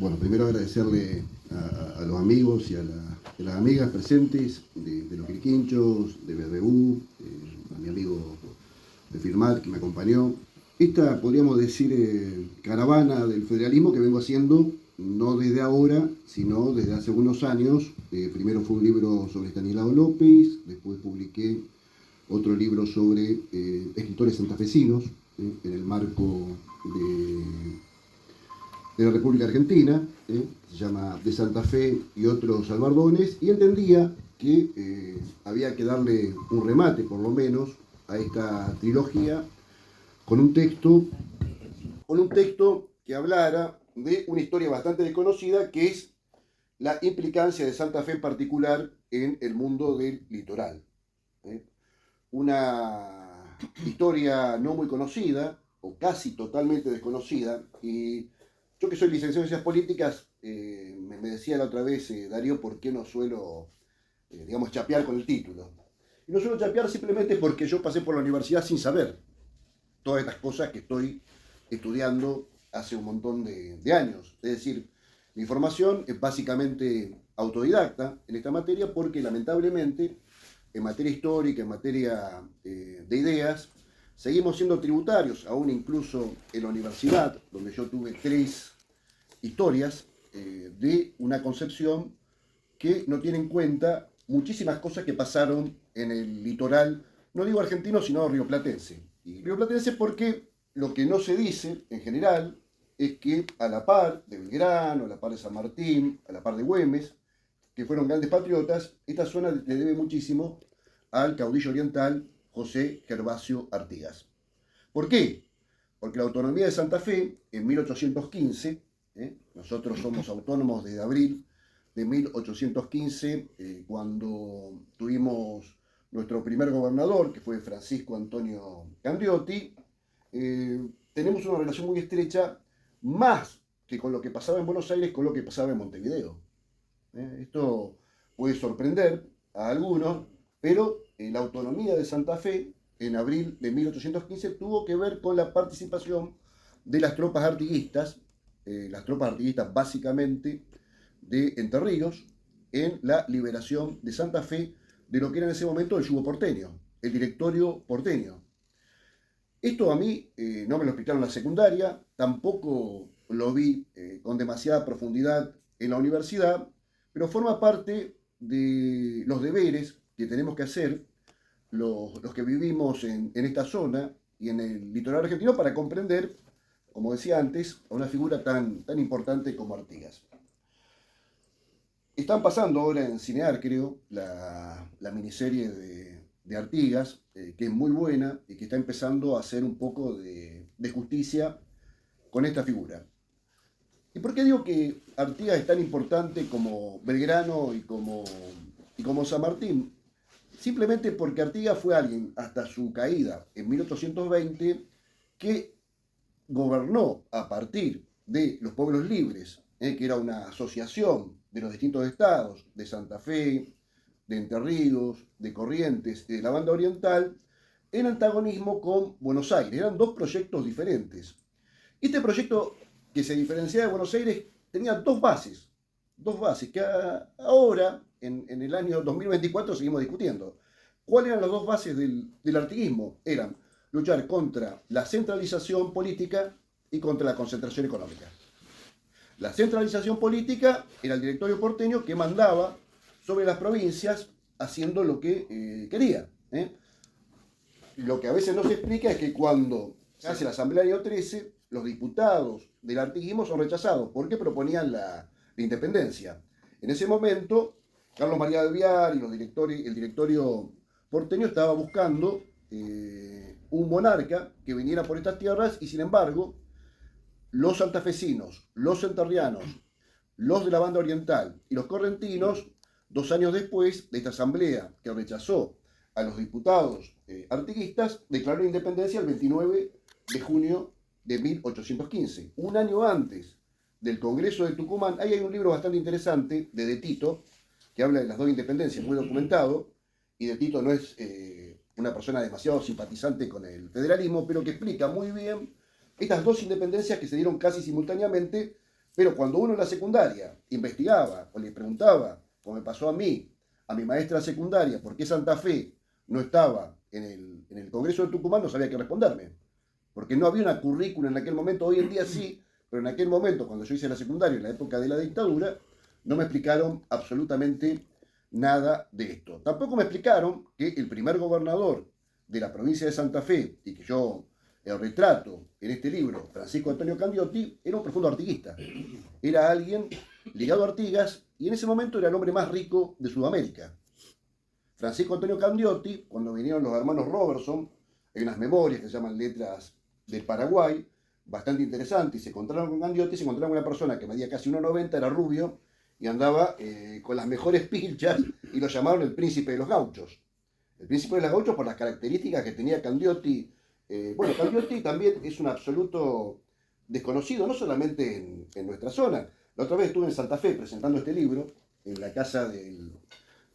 Bueno, primero agradecerle a los amigos y a las amigas presentes de los Quiriquinchos, de BBU, a mi amigo de Firmat que me acompañó. Esta, podríamos decir, caravana del federalismo que vengo haciendo no desde ahora, sino desde hace algunos años. Primero fue un libro sobre Estanislao López, después publiqué otro libro sobre escritores santafesinos, en el marco de la República Argentina, se llama De Santa Fe y otros albardones, y entendía que había que darle un remate, por lo menos, a esta trilogía con un texto que hablara de una historia bastante desconocida, que es la implicancia de Santa Fe en particular en el mundo del litoral. Una historia no muy conocida, o casi totalmente desconocida, y yo que soy licenciado en Ciencias Políticas, me decía la otra vez, Darío, ¿por qué no suelo, digamos, chapear con el título? Y no suelo chapear simplemente porque yo pasé por la universidad sin saber todas estas cosas que estoy estudiando hace un montón de años. Es decir, mi formación es básicamente autodidacta en esta materia porque lamentablemente en materia histórica, en materia de ideas, seguimos siendo tributarios, aún incluso en la universidad, donde yo tuve 3 historias de una concepción que no tiene en cuenta muchísimas cosas que pasaron en el litoral, no digo argentino, sino rioplatense. Y rioplatense porque lo que no se dice en general es que a la par de Belgrano, a la par de San Martín, a la par de Güemes, que fueron grandes patriotas, esta zona le debe muchísimo al caudillo oriental José Gervasio Artigas. ¿Por qué? Porque la autonomía de Santa Fe, en 1815, nosotros somos autónomos desde abril de 1815, cuando tuvimos nuestro primer gobernador, que fue Francisco Antonio Candioti, tenemos una relación muy estrecha, más que con lo que pasaba en Buenos Aires, con lo que pasaba en Montevideo. Esto puede sorprender a algunos, pero la autonomía de Santa Fe en abril de 1815 tuvo que ver con la participación de las tropas artiguistas básicamente de Entre Ríos, en la liberación de Santa Fe de lo que era en ese momento el yugo porteño, el directorio porteño. Esto a mí no me lo explicaron en la secundaria, tampoco lo vi con demasiada profundidad en la universidad, pero forma parte de los deberes que tenemos que hacer los que vivimos en esta zona y en el litoral argentino para comprender, como decía antes, a una figura tan importante como Artigas. Están pasando ahora en Cinear, creo, la miniserie de Artigas, que es muy buena y que está empezando a hacer un poco de justicia con esta figura. ¿Y por qué digo que Artigas es tan importante como Belgrano y como San Martín? Simplemente porque Artigas fue alguien, hasta su caída en 1820, que gobernó a partir de los pueblos libres, que era una asociación de los distintos estados, de Santa Fe, de Entre Ríos, de Corrientes y de la Banda Oriental, en antagonismo con Buenos Aires. Eran 2 proyectos diferentes. Este proyecto, que se diferenciaba de Buenos Aires, tenía dos bases que ahora, en el año 2024, seguimos discutiendo. ¿Cuáles eran las 2 bases del artiguismo? Eran luchar contra la centralización política y contra la concentración económica. La centralización política era el directorio porteño que mandaba sobre las provincias haciendo lo que quería. Lo que a veces no se explica es que cuando se hace la Asamblea del año 13, los diputados del artiguismo son rechazados porque proponían la independencia. En ese momento, Carlos María de Alvear y el directorio porteño estaba buscando un monarca que viniera por estas tierras y, sin embargo, los santafesinos, los entrerrianos, los de la Banda Oriental y los correntinos, 2 años después de esta asamblea que rechazó a los diputados artiguistas, declaró independencia el 29 de junio de 1815, un año antes del Congreso de Tucumán. Ahí hay un libro bastante interesante de Tito, que habla de las 2 independencias, muy documentado, y de Tito no es una persona demasiado simpatizante con el federalismo, pero que explica muy bien estas 2 independencias que se dieron casi simultáneamente, Pero cuando uno en la secundaria investigaba o le preguntaba, como me pasó a mi maestra secundaria, por qué Santa Fe no estaba en el Congreso de Tucumán, no sabía qué responderme. Porque no había una currícula en aquel momento, hoy en día sí, pero en aquel momento, cuando yo hice la secundaria, en la época de la dictadura, no me explicaron absolutamente nada de esto. Tampoco me explicaron que el primer gobernador de la provincia de Santa Fe, y que yo el retrato en este libro, Francisco Antonio Candioti, era un profundo artiguista. Era alguien ligado a Artigas y en ese momento era el hombre más rico de Sudamérica. Francisco Antonio Candioti, cuando vinieron los hermanos Robertson, hay unas memorias que se llaman Letras del Paraguay, bastante interesantes, y se encontraron con Candioti, se encontraron con una persona que medía casi 1,90, era rubio, y andaba con las mejores pilchas, y lo llamaron el príncipe de los gauchos. El príncipe de los gauchos por las características que tenía Candioti. Bueno, Candioti también es un absoluto desconocido, no solamente en nuestra zona. La otra vez estuve en Santa Fe presentando este libro, en la casa del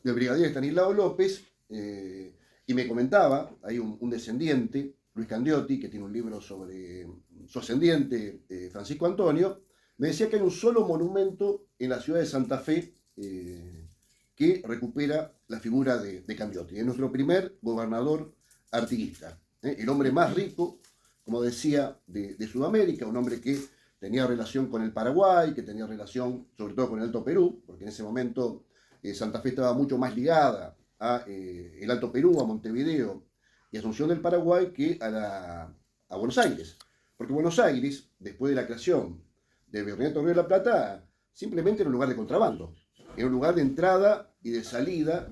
brigadier Estanislao López, y me comentaba, hay un descendiente, Luis Candioti, que tiene un libro sobre su ascendiente, Francisco Antonio, me decía que hay un solo monumento en la ciudad de Santa Fe que recupera la figura de Candioti. Es nuestro primer gobernador artiguista, el hombre más rico, como decía, de Sudamérica, un hombre que tenía relación con el Paraguay, que tenía relación sobre todo con el Alto Perú, porque en ese momento Santa Fe estaba mucho más ligada a el Alto Perú, a Montevideo y Asunción del Paraguay que a Buenos Aires. Porque Buenos Aires, después de la creación del Virreinato de Río de la Plata, simplemente era un lugar de contrabando. Era un lugar de entrada y de salida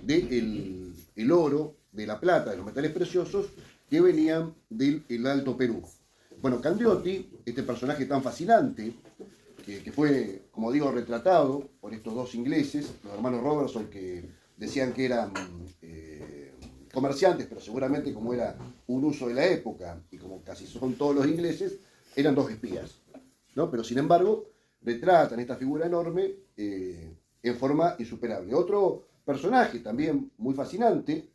del oro, de la plata, de los metales preciosos que venían del Alto Perú. Bueno, Candioti, este personaje tan fascinante, que fue, como digo, retratado por estos dos ingleses, los hermanos Robertson, que decían que eran comerciantes, pero seguramente como era un uso de la época, y como casi son todos los ingleses, eran dos espías, ¿no? Pero sin embargo, retratan esta figura enorme en forma insuperable. Otro personaje también muy fascinante,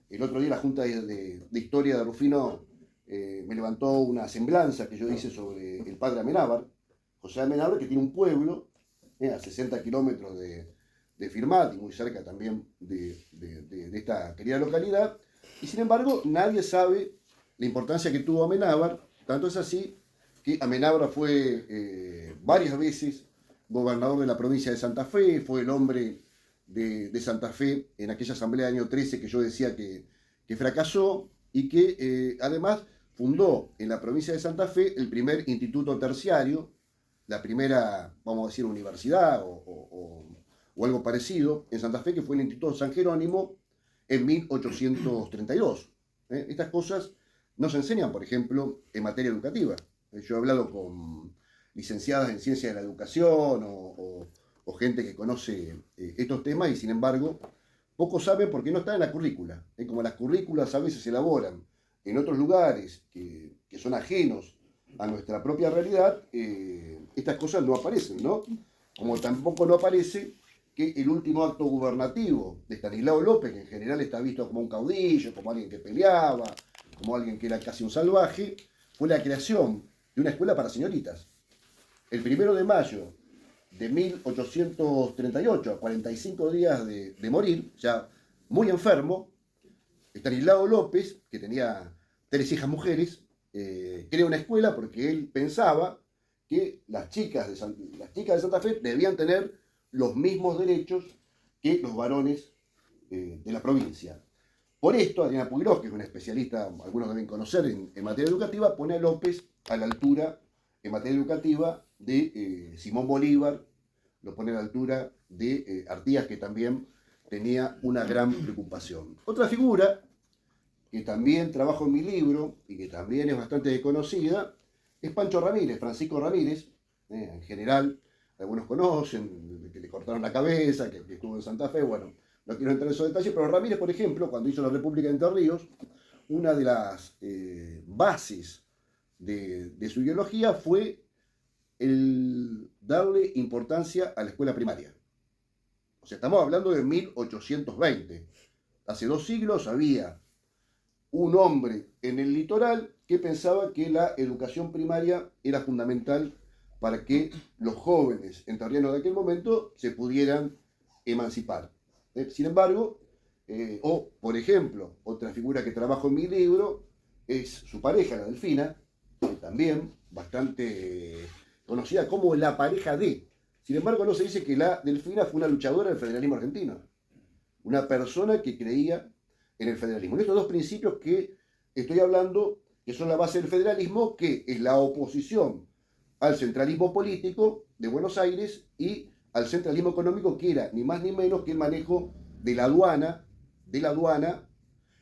el otro día la Junta de Historia de Rufino me levantó una semblanza que yo hice sobre el padre Amenábar, José Amenábar, que tiene un pueblo a 60 kilómetros de Firmat y muy cerca también de esta querida localidad, y sin embargo nadie sabe la importancia que tuvo Amenábar, tanto es así que Amenábar fue varias veces gobernador de la provincia de Santa Fe, fue el hombre de Santa Fe en aquella asamblea del año 13 que yo decía que fracasó, y que además fundó en la provincia de Santa Fe el primer instituto terciario, la primera, vamos a decir, universidad o algo parecido en Santa Fe, que fue el Instituto San Jerónimo en 1832. Estas cosas no se enseñan, por ejemplo, en materia educativa. Yo he hablado con licenciadas en ciencia de la educación o gente que conoce estos temas, y sin embargo pocos saben porque no están en la currícula. Como las currículas a veces se elaboran en otros lugares que son ajenos a nuestra propia realidad, estas cosas no aparecen, ¿no? Como tampoco no aparece que el último acto gubernativo de Estanislao López, que en general está visto como un caudillo, como alguien que peleaba, como alguien que era casi un salvaje, fue la creación de una escuela para señoritas. El 1 de mayo de 1838, a 45 días de morir, ya muy enfermo, Estanislao López, que tenía 3 hijas mujeres, crea una escuela porque él pensaba que las chicas de Santa Fe debían tener los mismos derechos que los varones de la provincia. Por esto, Adriana Puigros, que es una especialista, algunos deben conocer en materia educativa, pone a López a la altura en materia educativa de Simón Bolívar, lo pone a la altura de Artigas, que también tenía una gran preocupación. Otra figura que también trabajo en mi libro y que también es bastante desconocida es Pancho Ramírez, Francisco Ramírez. En general, algunos conocen, que le cortaron la cabeza, que estuvo en Santa Fe, bueno, no quiero entrar en esos detalles, pero Ramírez, por ejemplo, cuando hizo la República de Entre Ríos, una de las bases de su ideología fue el darle importancia a la escuela primaria. O sea, estamos hablando de 1820. Hace 2 siglos había un hombre en el litoral que pensaba que la educación primaria era fundamental para que los jóvenes entrerrianos de aquel momento se pudieran emancipar. Sin embargo, o por ejemplo, otra figura que trabajo en mi libro es su pareja, la Delfina, también bastante conocida como la pareja de. Sin embargo, no se dice que la Delfina fue una luchadora del federalismo argentino, una persona que creía en el federalismo. En estos dos principios que estoy hablando, que son la base del federalismo, que es la oposición al centralismo político de Buenos Aires y al centralismo económico, que era ni más ni menos que el manejo de la aduana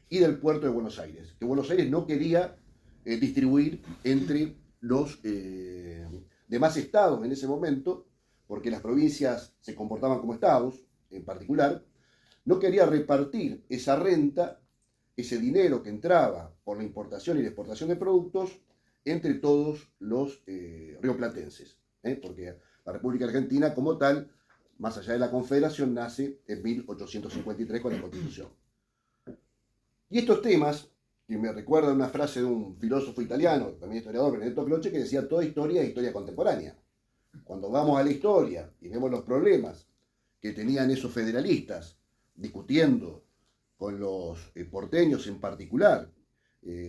y del puerto de Buenos Aires, que Buenos Aires no quería distribuir entre los demás estados en ese momento, porque las provincias se comportaban como estados en particular, no quería repartir esa renta, ese dinero que entraba por la importación y la exportación de productos entre todos los rioplatenses, porque la República Argentina como tal, más allá de la Confederación, nace en 1853 con la Constitución. Y estos temas, que me recuerdan una frase de un filósofo italiano, también historiador, Benedetto Croce, que decía: toda historia es historia contemporánea. Cuando vamos a la historia y vemos los problemas que tenían esos federalistas discutiendo con los porteños en particular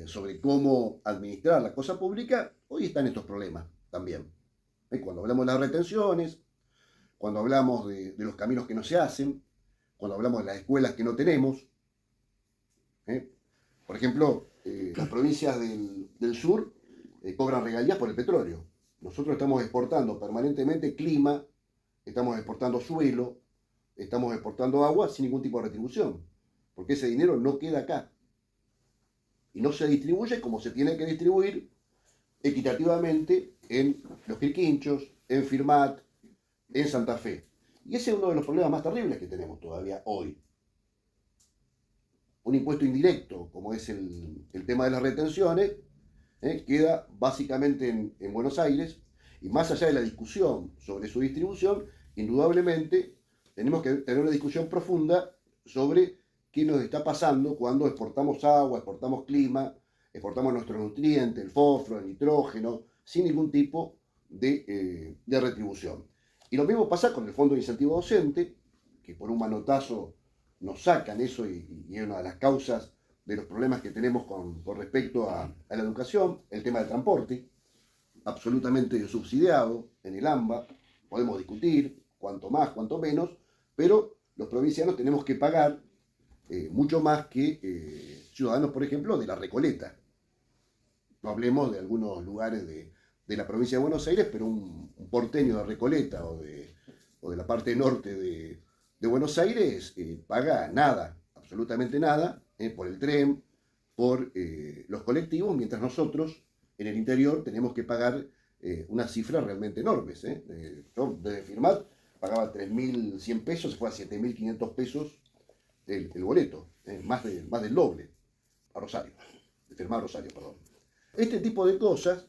sobre cómo administrar la cosa pública, hoy están estos problemas también. Cuando hablamos de las retenciones, cuando hablamos de los caminos que no se hacen, cuando hablamos de las escuelas que no tenemos. Por ejemplo, las provincias del sur cobran regalías por el petróleo. Nosotros estamos exportando permanentemente clima, estamos exportando suelo, estamos exportando agua sin ningún tipo de retribución, porque ese dinero no queda acá y no se distribuye como se tiene que distribuir equitativamente en Los Quirquinchos, en Firmat, en Santa Fe. Y ese es uno de los problemas más terribles que tenemos todavía hoy. Un impuesto indirecto, como es el tema de las retenciones, queda básicamente en Buenos Aires, y más allá de la discusión sobre su distribución, indudablemente tenemos que tener una discusión profunda sobre qué nos está pasando cuando exportamos agua, exportamos clima, exportamos nuestros nutrientes, el fósforo, el nitrógeno, sin ningún tipo de retribución. Y lo mismo pasa con el Fondo de Incentivo Docente, que por un manotazo nos sacan eso y es una de las causas de los problemas que tenemos con respecto a la educación, el tema del transporte, absolutamente subsidiado en el AMBA. Podemos discutir cuánto más, cuánto menos, pero los provincianos tenemos que pagar mucho más que ciudadanos, por ejemplo, de la Recoleta. No hablemos de algunos lugares de la provincia de Buenos Aires, pero un porteño de Recoleta o de la parte norte de Buenos Aires paga nada, absolutamente nada, por el tren, por los colectivos, mientras nosotros en el interior tenemos que pagar unas cifras realmente enormes. Yo desde Firmat pagaba 3.100 pesos, se fue a 7.500 pesos el boleto, más del doble, a Rosario, de Firmat a Rosario, perdón. Este tipo de cosas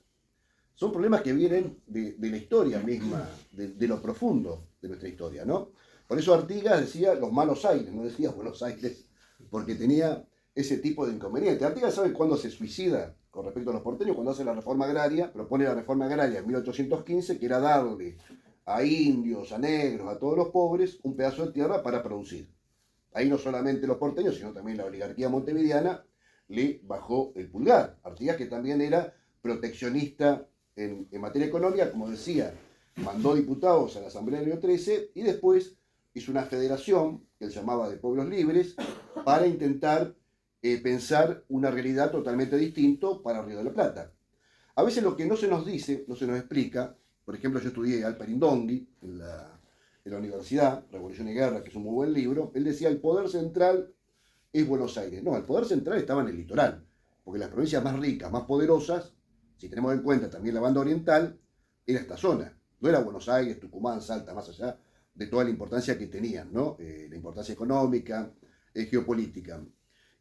son problemas que vienen de la historia misma, de lo profundo de nuestra historia, ¿no? Por eso Artigas decía los malos aires, no decía Buenos Aires, porque tenía ese tipo de inconveniente. Artigas sabe cuándo se suicida con respecto a los porteños, cuando hace la reforma agraria, propone la reforma agraria en 1815, que era darle a indios, a negros, a todos los pobres, un pedazo de tierra para producir. Ahí no solamente los porteños, sino también la oligarquía montevideana le bajó el pulgar. Artigas, que también era proteccionista en materia económica, como decía, mandó diputados a la Asamblea de Río 13 y después hizo una federación que él llamaba de pueblos libres para intentar pensar una realidad totalmente distinta para Río de la Plata. A veces lo que no se nos dice, no se nos explica, por ejemplo, yo estudié Alperindongui en la universidad, Revolución y Guerra, que es un muy buen libro, él decía el poder central es Buenos Aires. No, el poder central estaba en el litoral, porque las provincias más ricas, más poderosas, si tenemos en cuenta también la banda oriental, era esta zona. No era Buenos Aires, Tucumán, Salta, más allá de toda la importancia que tenían, ¿no? La importancia económica, geopolítica.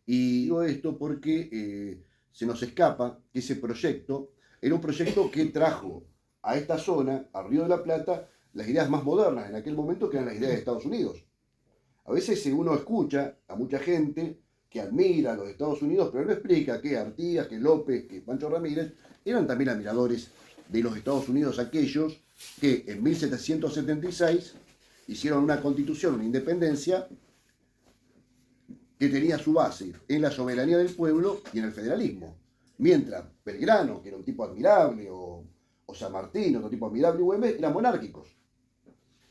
Y digo esto porque se nos escapa que ese proyecto era un proyecto que trajo a esta zona, a Río de la Plata, las ideas más modernas en aquel momento, que eran las ideas de Estados Unidos. A veces uno escucha a mucha gente que admira a los Estados Unidos, pero no explica que Artigas, que López, que Pancho Ramírez eran también admiradores de los Estados Unidos aquellos que en 1776 hicieron una constitución, una independencia, que tenía su base en la soberanía del pueblo y en el federalismo. Mientras Belgrano, que era un tipo admirable, o San Martín, otro tipo admirable, y Güemes, eran monárquicos.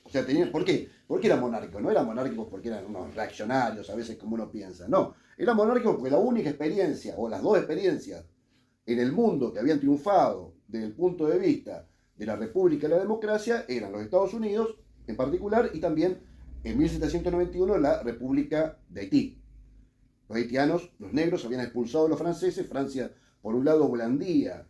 O sea, tenían, ¿por qué? ¿Por qué eran monárquicos? No eran monárquicos porque eran unos reaccionarios, a veces como uno piensa. No, eran monárquicos porque la única experiencia, o las dos experiencias en el mundo que habían triunfado desde el punto de vista de la República y la democracia, eran los Estados Unidos en particular, y también en 1791 la República de Haití. Los haitianos, los negros, habían expulsado a los franceses. Francia, por un lado, blandía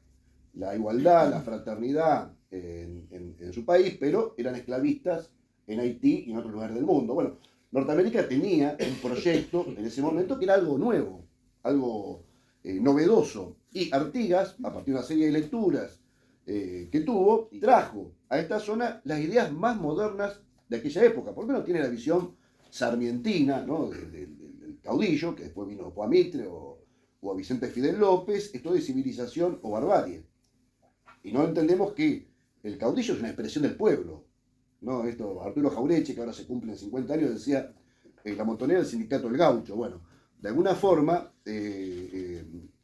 la igualdad, la fraternidad en su país, pero eran esclavistas en Haití y en otros lugares del mundo. Bueno, Norteamérica tenía un proyecto en ese momento que era algo nuevo, algo novedoso. Y Artigas, a partir de una serie de lecturas que tuvo, trajo a esta zona las ideas más modernas de aquella época. Por lo menos tiene la visión sarmientina, ¿no? del caudillo, que después vino a Mitre o a Vicente Fidel López, esto de civilización o barbarie. Y no entendemos que el caudillo es una expresión del pueblo, ¿no? Esto, Arturo Jaureche, que ahora se cumplen 50 años, decía la montonera del sindicato del gaucho. Bueno, de alguna forma,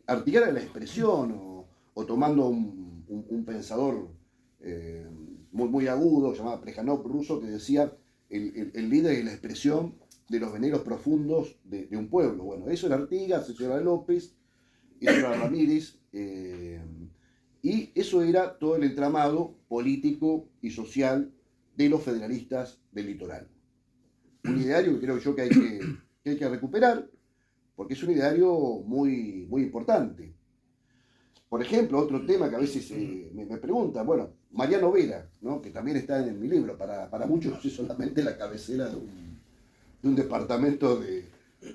Artigas era la expresión, o tomando un pensador muy agudo, llamado Plejánov, ruso, que decía el líder es la expresión de los veneros profundos de un pueblo. Bueno, eso era Artigas, eso era López, eso era Ramírez, y eso era todo el entramado político y social de los federalistas del litoral. Un ideario que creo yo que hay que recuperar, porque es un ideario muy importante. Por ejemplo, otro tema que a veces me preguntan, bueno, Mariano Vera, ¿no? Que también está en mi libro, para muchos es solamente la cabecera de un departamento de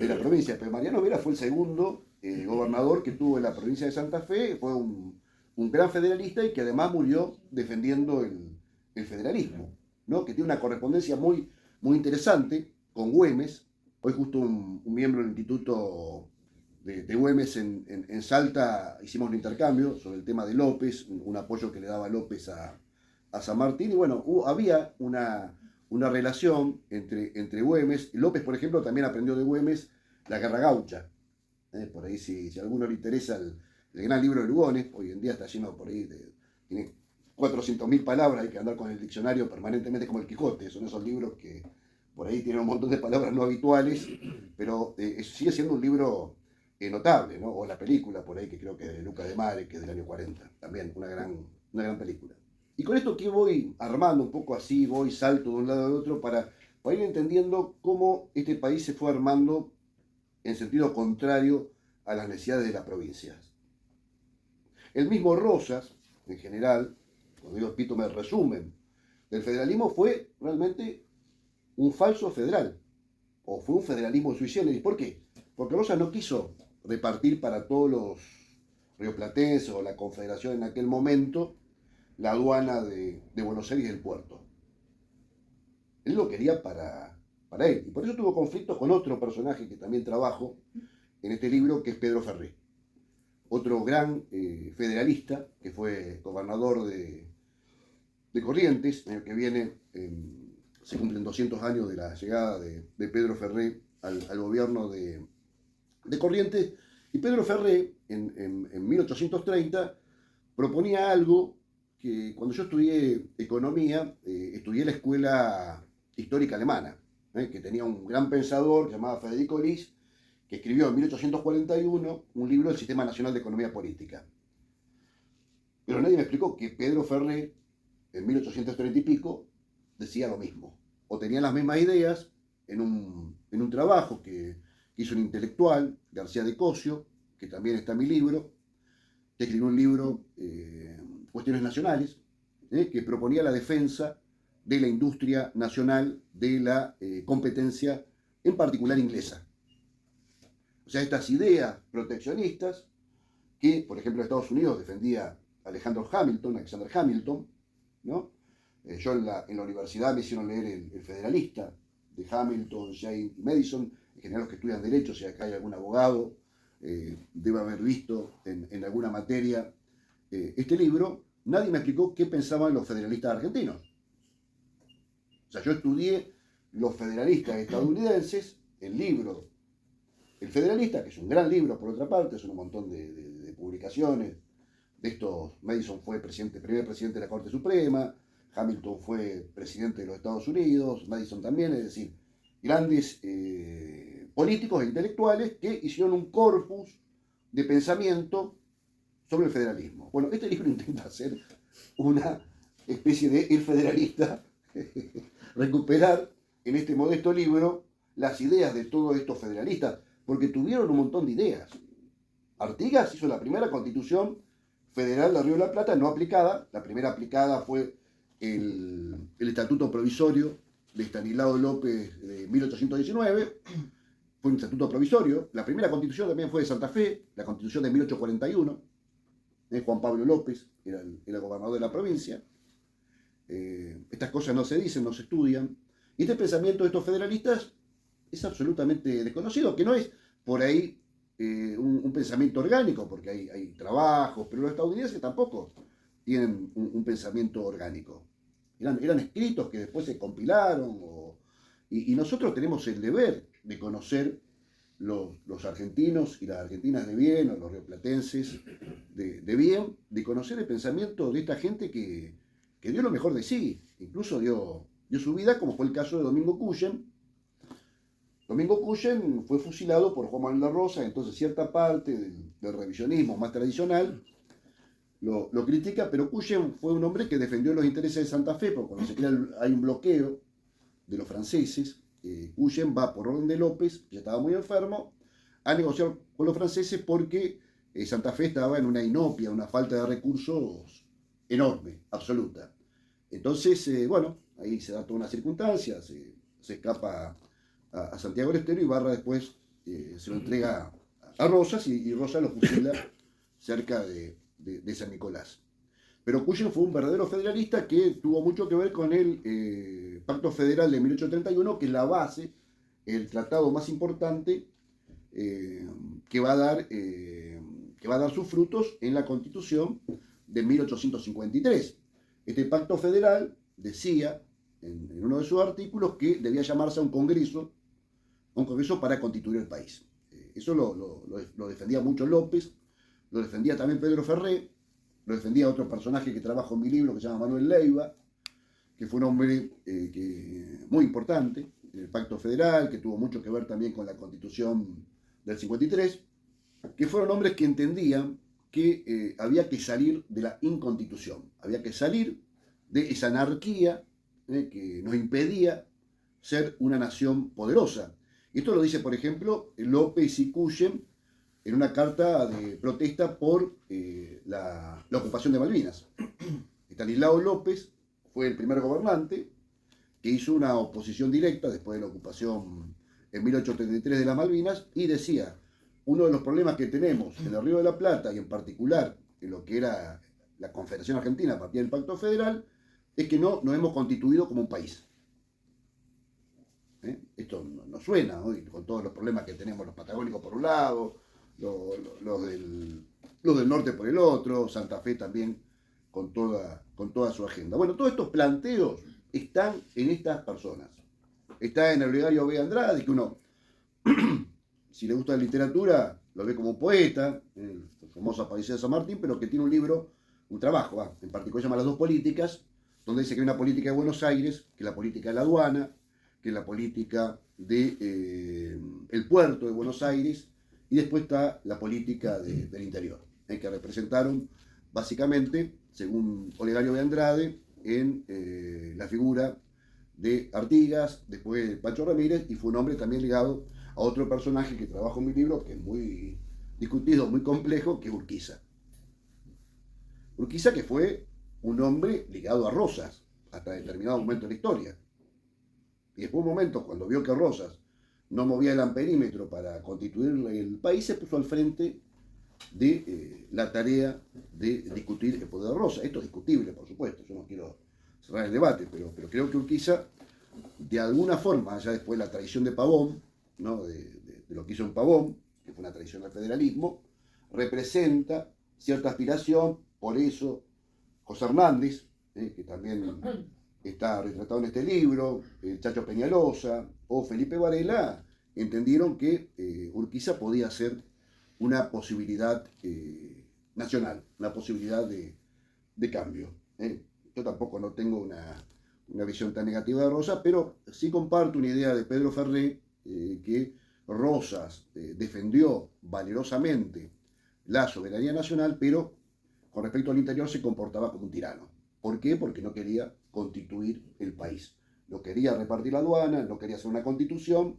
la provincia, pero Mariano Vera fue el segundo gobernador que tuvo en la provincia de Santa Fe, fue un gran federalista y que además murió defendiendo el federalismo, ¿no? Que tiene una correspondencia muy interesante con Güemes. Hoy justo un miembro del Instituto de Güemes en Salta hicimos un intercambio sobre el tema de López, un apoyo que le daba López a San Martín, y bueno, había una relación entre Güemes. López, por ejemplo, también aprendió de Güemes la guerra gaucha. Por ahí, si a alguno le interesa el gran libro de Lugones, hoy en día está lleno por ahí, tiene 400.000 palabras, hay que andar con el diccionario permanentemente como el Quijote. Son esos libros que por ahí tienen un montón de palabras no habituales, pero sigue siendo un libro notable, ¿no? O la película por ahí, que creo que es de Luca de Mare, que es del año 40, también una gran película. Y con esto que voy armando un poco así, voy salto de un lado al otro para ir entendiendo cómo este país se fue armando en sentido contrario a las necesidades de las provincias. El mismo Rosas, en general, cuando digo epítome, resumen del federalismo, fue realmente un falso federal, o fue un federalismo sui generis. ¿Por qué? Porque Rosas no quiso repartir para todos los rioplatenses o la confederación en aquel momento la aduana de Buenos Aires y el puerto. Él lo quería para él, y por eso tuvo conflictos con otro personaje que también trabajo en este libro, que es Pedro Ferré, otro gran federalista que fue gobernador de Corrientes. En el que viene se cumplen 200 años de la llegada de Pedro Ferré al gobierno de Corrientes. Y Pedro Ferré, en 1830, proponía algo que cuando yo estudié economía, estudié la escuela histórica alemana, que tenía un gran pensador llamado Federico Ries, que escribió en 1841 un libro del Sistema Nacional de Economía Política. Pero nadie me explicó que Pedro Ferré, en 1830 y pico, decía lo mismo, o tenía las mismas ideas en un trabajo que hizo un intelectual, García de Cosio, que también está en mi libro, que escribió un libro, Cuestiones Nacionales, que proponía la defensa de la industria nacional, de la competencia, en particular inglesa. O sea, estas ideas proteccionistas que, por ejemplo, Estados Unidos defendía Alexander Hamilton, ¿no? Yo en la universidad me hicieron leer el Federalista de Hamilton, Jay y Madison. En general, los que estudian Derecho, si acá hay algún abogado, debe haber visto en alguna materia este libro. nadie me explicó qué pensaban los federalistas argentinos. O sea, yo estudié los federalistas estadounidenses, el libro El Federalista, que es un gran libro por otra parte, son un montón de publicaciones. De estos, Madison fue primer presidente de la Corte Suprema, Hamilton fue presidente de los Estados Unidos, Madison también, es decir, grandes políticos e intelectuales que hicieron un corpus de pensamiento sobre el federalismo. Bueno, este libro intenta hacer una especie de El Federalista, recuperar en este modesto libro las ideas de todos estos federalistas, porque tuvieron un montón de ideas. Artigas hizo la primera constitución federal de Río de la Plata no aplicada. La primera aplicada fue el Estatuto Provisorio de Estanislao López de 1819. Fue un estatuto provisorio. La primera constitución también fue de Santa Fe, la constitución de 1841. Juan Pablo López era el gobernador de la provincia. Estas cosas no se dicen, no se estudian. Y este pensamiento de estos federalistas es absolutamente desconocido, que no es por ahí un pensamiento orgánico, porque hay trabajos, pero los estadounidenses tampoco tienen un pensamiento orgánico. Eran escritos que después se compilaron, y nosotros tenemos el deber de conocer los argentinos y las argentinas de bien, o los rioplatenses de bien, de conocer el pensamiento de esta gente que dio lo mejor de sí, incluso dio su vida, como fue el caso de Domingo Cullen. Domingo Cullen fue fusilado por Juan Manuel de Rosas, entonces cierta parte del revisionismo más tradicional lo critica, pero Cullen fue un hombre que defendió los intereses de Santa Fe, porque cuando se crea hay un bloqueo de los franceses, Cullen va por orden de López, ya estaba muy enfermo, a negociar con los franceses porque Santa Fe estaba en una inopia, una falta de recursos enorme, absoluta. Entonces, bueno, ahí se da toda una circunstancia, se escapa a Santiago del Estero, y Barra después se lo entrega a Rosas, y Rosas lo fusila cerca de San Nicolás. Pero Cullen fue un verdadero federalista que tuvo mucho que ver con el Pacto Federal de 1831, que es la base, el tratado más importante que va a dar sus frutos en la Constitución de 1853. Este Pacto Federal decía en uno de sus artículos que debía llamarse a un congreso para constituir el país. Eso lo defendía mucho López, lo defendía también Pedro Ferré, lo defendía otro personaje que trabaja en mi libro que se llama Manuel Leiva, que fue un hombre muy importante en el Pacto Federal, que tuvo mucho que ver también con la Constitución del 53, que fueron hombres que entendían que había que salir de la inconstitución, había que salir de esa anarquía que nos impedía ser una nación poderosa. Esto lo dice, por ejemplo, López y Cullen en una carta de protesta por la ocupación de Malvinas. Estanislao López fue el primer gobernante que hizo una oposición directa después de la ocupación en 1833 de las Malvinas, y decía: uno de los problemas que tenemos en el Río de la Plata, y en particular en lo que era la Confederación Argentina a partir del Pacto Federal, es que no nos hemos constituido como un país. Esto no suena hoy, con todos los problemas que tenemos los patagónicos por un lado, los del norte por el otro, Santa Fe también con toda su agenda. Bueno, todos estos planteos están en estas personas. Está en el Olegario B. Andrade, que uno, si le gusta la literatura, lo ve como un poeta, el famoso Aparecida de San Martín, pero que tiene un libro, un trabajo, en particular se llama Las dos políticas, donde dice que hay una política de Buenos Aires, que es la política de la aduana, que es la política del puerto de Buenos Aires, y después está la política del interior, que representaron básicamente, según Olegario de Andrade, en la figura de Artigas, después de Pancho Ramírez, y fue un hombre también ligado a otro personaje que trabajo en mi libro, que es muy discutido, muy complejo, que es Urquiza. Urquiza, que fue un hombre ligado a Rosas hasta determinado momento de la historia. Y después un momento, cuando vio que Rosas no movía el amperímetro para constituir el país, se puso al frente de la tarea de discutir el poder de Rosas. Esto es discutible, por supuesto, yo no quiero cerrar el debate, pero creo que Urquiza, de alguna forma, ya después de la traición de Pavón, ¿no? de lo que hizo en Pavón, que fue una traición al federalismo, representa cierta aspiración. Por eso José Hernández, que también está retratado en este libro, Chacho Peñalosa o Felipe Varela, entendieron que Urquiza podía ser una posibilidad nacional, una posibilidad de cambio. Yo tampoco no tengo una visión tan negativa de Rosas, pero sí comparto una idea de Pedro Ferré, que Rosas defendió valerosamente la soberanía nacional, pero con respecto al interior se comportaba como un tirano. ¿Por qué? Porque no quería constituir el país. No quería repartir la aduana, no quería hacer una constitución,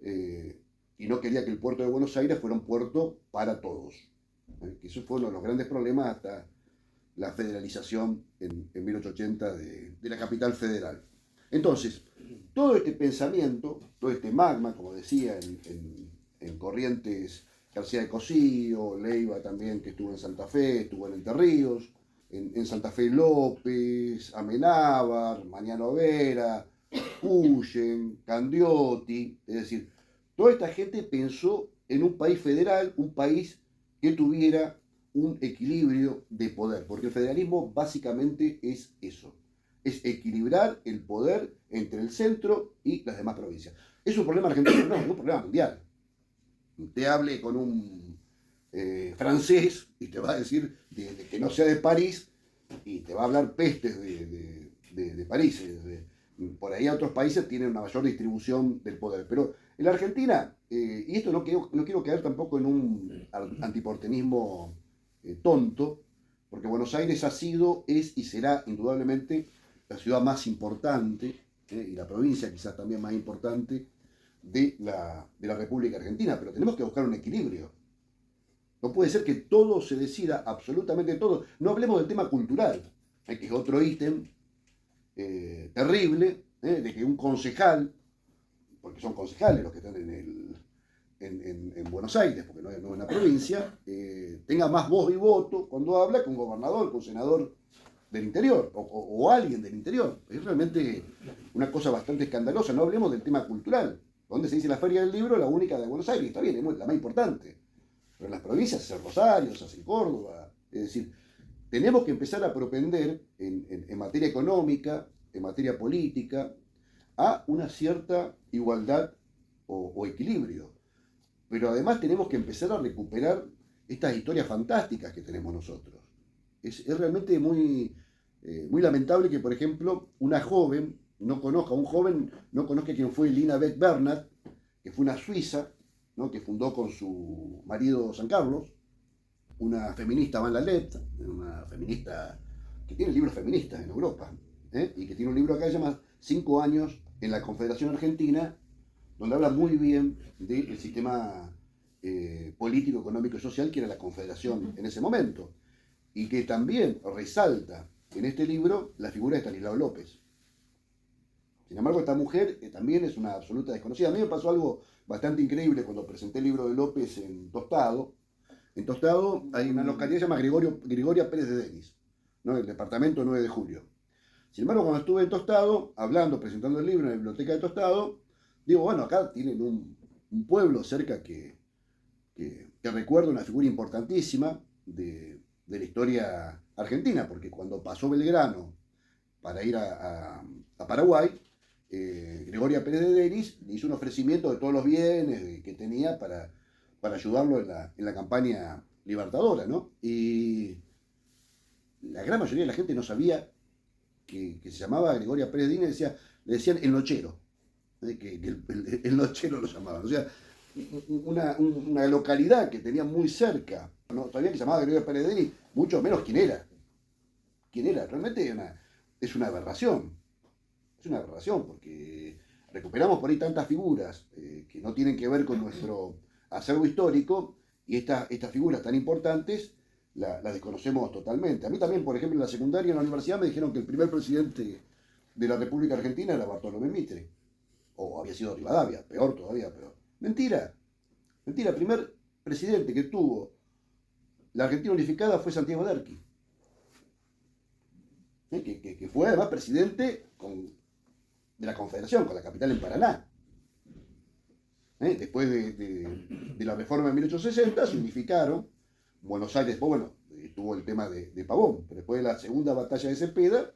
y no quería que el puerto de Buenos Aires fuera un puerto para todos. Que eso fue uno de los grandes problemas hasta la federalización en 1880 de la capital federal. Entonces, todo este pensamiento, todo este magma, como decía, en Corrientes, García de Cosío, Leiva también, que estuvo en Santa Fe, estuvo en Entre Ríos, en Santa Fe López, Amenábar, Mariano Vera, Puyen, Candioti, es decir, toda esta gente pensó en un país federal, un país que tuviera un equilibrio de poder, porque el federalismo básicamente es eso, es equilibrar el poder entre el centro y las demás provincias. ¿Es un problema argentino? No, es un problema mundial. Te hable con un francés y te va a decir de que no sea de París y te va a hablar pestes de París. Por ahí otros países tienen una mayor distribución del poder, pero en la Argentina, y esto no quiero caer tampoco en un antiporteñismo tonto, porque Buenos Aires ha sido, es y será indudablemente la ciudad más importante, y la provincia quizás también más importante de la República Argentina, pero tenemos que buscar un equilibrio. No puede ser que todo se decida, absolutamente todo. No hablemos del tema cultural, que es otro ítem terrible, de que un concejal, porque son concejales los que están en Buenos Aires, porque no es una provincia, tenga más voz y voto cuando habla que un gobernador, que un senador del interior, o alguien del interior. Es realmente una cosa bastante escandalosa. No hablemos del tema cultural, donde se dice la Feria del Libro, la única de Buenos Aires, está bien, es la más importante. Pero en las provincias se hace Rosario, se hace Córdoba. Es decir, tenemos que empezar a propender en materia económica, en materia política, a una cierta igualdad o equilibrio. Pero además tenemos que empezar a recuperar estas historias fantásticas que tenemos nosotros. Es realmente muy lamentable que, por ejemplo, un joven no conozca quién fue Lina Beck Bernat, que fue una suiza, ¿no?, que fundó con su marido San Carlos, una feminista Van Lalette, una feminista que tiene libros feministas en Europa, y que tiene un libro acá que se llama 5 años en la Confederación Argentina, donde habla muy bien del sistema político, económico y social que era la Confederación en ese momento, y que también resalta en este libro la figura de Estanislao López. Sin embargo, esta mujer también es una absoluta desconocida. A mí me pasó algo bastante increíble cuando presenté el libro de López en Tostado. En Tostado hay una localidad que se llama Gregoria Pérez de Denis, ¿no?, el departamento 9 de julio. Sin embargo, cuando estuve en Tostado, hablando, presentando el libro en la biblioteca de Tostado, digo, bueno, acá tienen un pueblo cerca que recuerda una figura importantísima de la historia argentina, porque cuando pasó Belgrano para ir a Paraguay, Gregoria Pérez de Denis le hizo un ofrecimiento de todos los bienes que tenía para ayudarlo en la campaña libertadora, ¿no? Y la gran mayoría de la gente no sabía que se llamaba Gregoria Pérez de Denis, le decían el nochero, que el nochero lo llamaban. O sea, una localidad que tenía muy cerca, no sabía que se llamaba Gregoria Pérez de Denis, mucho menos quién era. ¿Quién era? Realmente es una aberración. Es una aberración porque recuperamos por ahí tantas figuras que no tienen que ver con nuestro acervo histórico, y estas figuras tan importantes las desconocemos totalmente. A mí también, por ejemplo, en la secundaria, en la universidad, me dijeron que el primer presidente de la República Argentina era Bartolomé Mitre, o había sido Rivadavia, peor todavía, pero mentira. Mentira, el primer presidente que tuvo la Argentina unificada fue Santiago Derqui, que fue además presidente de la Confederación, con la capital en Paraná. Después de la reforma de 1860 se unificaron Buenos Aires. Bueno, estuvo el tema de Pavón, pero después de la segunda batalla de Cepeda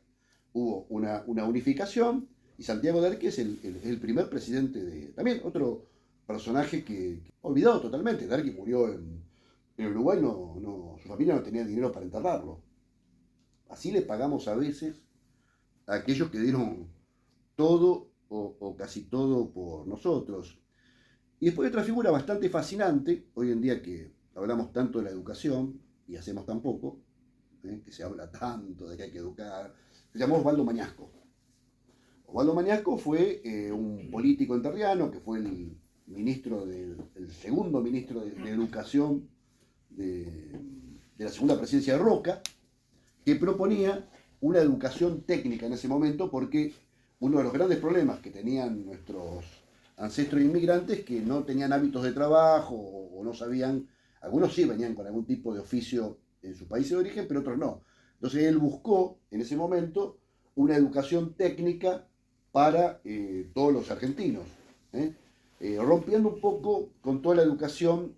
hubo una unificación y Santiago de Arqui es el primer presidente también otro personaje que olvidado totalmente. De Arqui murió en Uruguay, su familia no tenía dinero para enterrarlo. Así le pagamos a veces a aquellos que dieron todo o casi todo por nosotros. Y después otra figura bastante fascinante, hoy en día que hablamos tanto de la educación y hacemos tan poco, que se habla tanto de que hay que educar, se llamó Osvaldo Mañasco. Osvaldo Mañasco fue un político enterriano que fue el segundo ministro de Educación de la segunda presidencia de Roca, que proponía una educación técnica en ese momento porque uno de los grandes problemas que tenían nuestros ancestros inmigrantes que no tenían hábitos de trabajo o no sabían, algunos sí venían con algún tipo de oficio en su país de origen, pero otros no. Entonces él buscó en ese momento una educación técnica para todos los argentinos, rompiendo un poco con toda la educación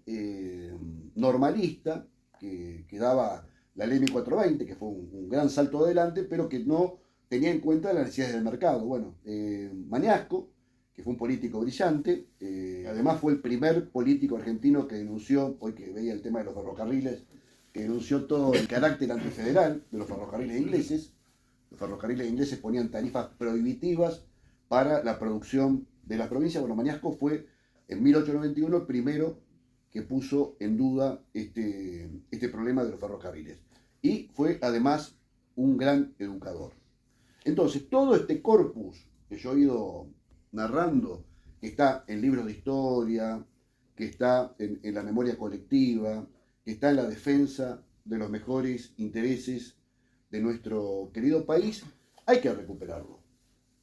normalista que daba la ley 1420, que fue un gran salto adelante, pero que no tenía en cuenta las necesidades del mercado. Bueno, Mañasco, que fue un político brillante, además fue el primer político argentino que denunció, hoy que veía el tema de los ferrocarriles, que denunció todo el carácter antifederal de los ferrocarriles ingleses. Los ferrocarriles ingleses ponían tarifas prohibitivas para la producción de las provincias. Bueno, Mañasco fue en 1891 el primero que puso en duda este problema de los ferrocarriles. Y fue además un gran educador. Entonces, todo este corpus que yo he ido narrando, que está en libros de historia, que está en la memoria colectiva, que está en la defensa de los mejores intereses de nuestro querido país, hay que recuperarlo.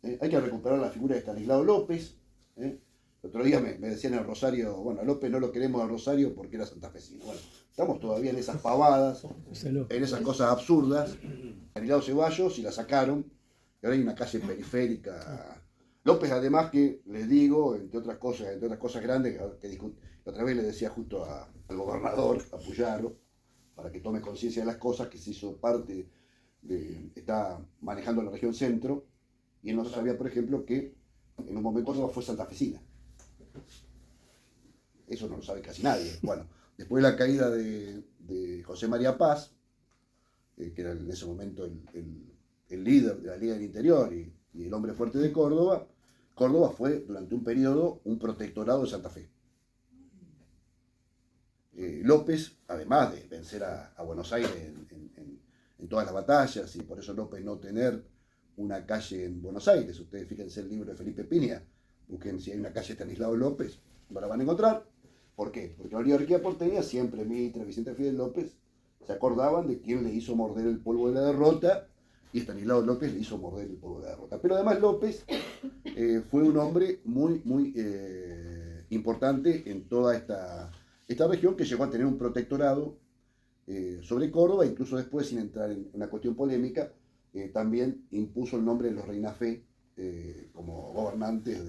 Hay que recuperar la figura de Estanislao López. El otro día me decían en el Rosario, bueno, a López no lo queremos al Rosario porque era santafesino. Bueno, estamos todavía en esas pavadas, en esas cosas absurdas. Estanislao Ceballos y la sacaron, y ahora hay una calle periférica. López, además, que les digo, entre otras cosas grandes, que otra vez le decía justo al gobernador, a Puyaro, para que tome conciencia de las cosas, que se hizo parte está manejando la región centro, y él no sabía, por ejemplo, que en un momento no fue santafesina. Eso no lo sabe casi nadie. Bueno, después de la caída de José María Paz, que era en ese momento el líder de la Liga del Interior y el hombre fuerte de Córdoba, Córdoba fue durante un periodo un protectorado de Santa Fe. López, además de vencer a Buenos Aires en todas las batallas, y por eso López no tener una calle en Buenos Aires, ustedes fíjense el libro de Felipe Piña, busquen si hay una calle Estanislao López, no la van a encontrar. ¿Por qué? Porque la oligarquía porteña, siempre Mitre, Vicente Fidel López, se acordaban de quién le hizo morder el polvo de la derrota, y Estanislao López le hizo morder el polvo de la derrota. Pero además López fue un hombre muy, muy importante en toda esta región, que llegó a tener un protectorado sobre Córdoba, incluso después, sin entrar en una cuestión polémica, también impuso el nombre de los Reinafé como gobernantes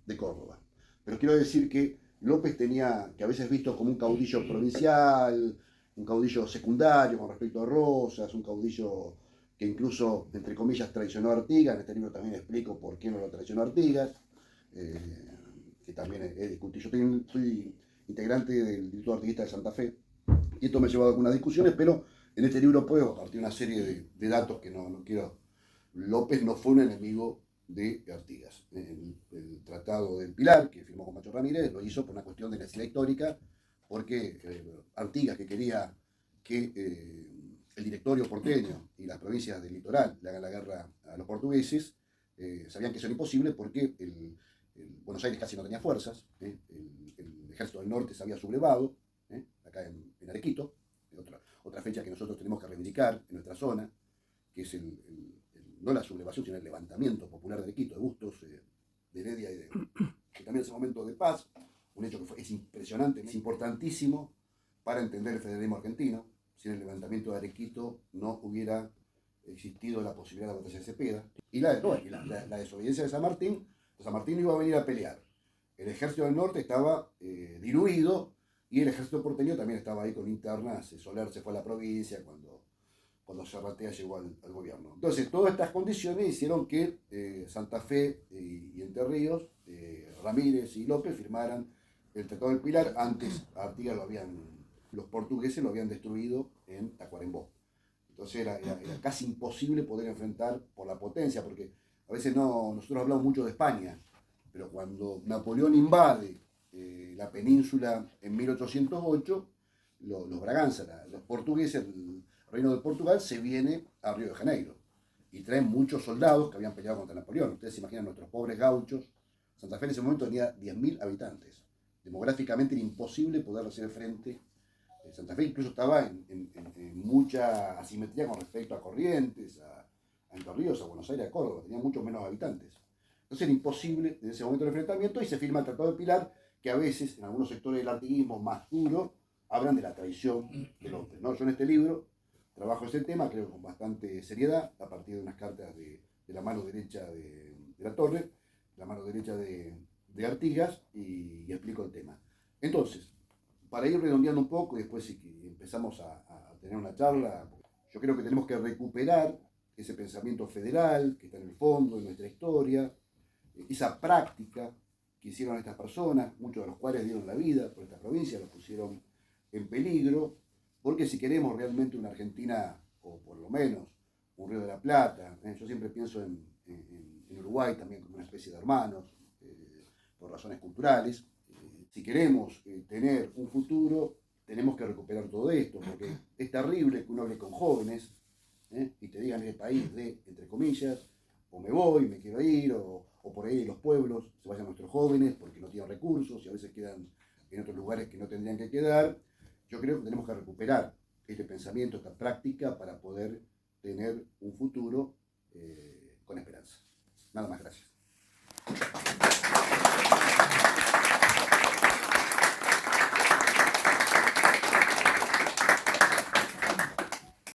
de Córdoba. Pero quiero decir que López tenía, que a veces visto como un caudillo provincial, un caudillo secundario con respecto a Rosas, un caudillo que incluso, entre comillas, traicionó a Artigas. En este libro también explico por qué no lo traicionó Artigas, que también es discutido. Yo soy integrante del Instituto Artiguista de Santa Fe, y esto me ha llevado a algunas discusiones, pero en este libro puedo partir una serie de datos que no quiero. López no fue un enemigo de Artigas. El Tratado del Pilar, que firmó con Macho Ramírez, lo hizo por una cuestión de necesidad histórica, porque Artigas, que quería que el directorio porteño y las provincias del litoral le hagan la guerra a los portugueses, sabían que eso era imposible porque Buenos Aires casi no tenía fuerzas, el ejército del norte se había sublevado, acá en Arequito, otra fecha que nosotros tenemos que reivindicar en nuestra zona, que es no la sublevación, sino el levantamiento popular de Arequito, de Bustos, de Heredia y que también es un momento de paz, un hecho que es impresionante, es importantísimo para entender el federalismo argentino. Sin el levantamiento de Arequito no hubiera existido la posibilidad de la batalla de Cepeda. Y la desobediencia de San Martín. San Martín iba a venir a pelear. El ejército del norte estaba diluido, Y el ejército porteño también estaba ahí con internas. Soler se fue a la provincia cuando Zarratea llegó al gobierno. Entonces, todas estas condiciones hicieron que Santa Fe y Entre Ríos, Ramírez y López firmaran el Tratado del Pilar. Antes a Artigas los portugueses lo habían destruido en Tacuarembó. Entonces era casi imposible poder enfrentar por la potencia, porque a veces nosotros hablamos mucho de España, pero cuando Napoleón invade la península en 1808, los Braganza, los portugueses, el reino de Portugal, se viene a Río de Janeiro y traen muchos soldados que habían peleado contra Napoleón. Ustedes se imaginan nuestros pobres gauchos. Santa Fe en ese momento tenía 10.000 habitantes. Demográficamente era imposible poder hacer frente. Santa Fe incluso estaba en mucha asimetría con respecto a Corrientes, a Entre Ríos, a Buenos Aires, a Córdoba. Tenía muchos menos habitantes. Entonces era imposible en ese momento el enfrentamiento y se firma el Tratado de Pilar, que a veces en algunos sectores del artiguismo más duro hablan de la traición del hombre, ¿no? Yo en este libro trabajo ese tema, creo con bastante seriedad, a partir de unas cartas de la mano derecha de la Torre, la mano derecha de Artigas, y explico el tema. Entonces, para ir redondeando un poco y después si empezamos a tener una charla, yo creo que tenemos que recuperar ese pensamiento federal que está en el fondo de nuestra historia, esa práctica que hicieron estas personas, muchos de los cuales dieron la vida por esta provincia, los pusieron en peligro, porque si queremos realmente una Argentina, o por lo menos un Río de la Plata, yo siempre pienso en Uruguay también como una especie de hermanos, por razones culturales, si queremos tener un futuro, tenemos que recuperar todo esto, porque es terrible que uno hable con jóvenes y te digan en el país de, entre comillas, o me voy, me quiero ir, o por ahí en los pueblos se vayan nuestros jóvenes porque no tienen recursos y a veces quedan en otros lugares que no tendrían que quedar. Yo creo que tenemos que recuperar este pensamiento, esta práctica para poder tener un futuro con esperanza. Nada más, gracias.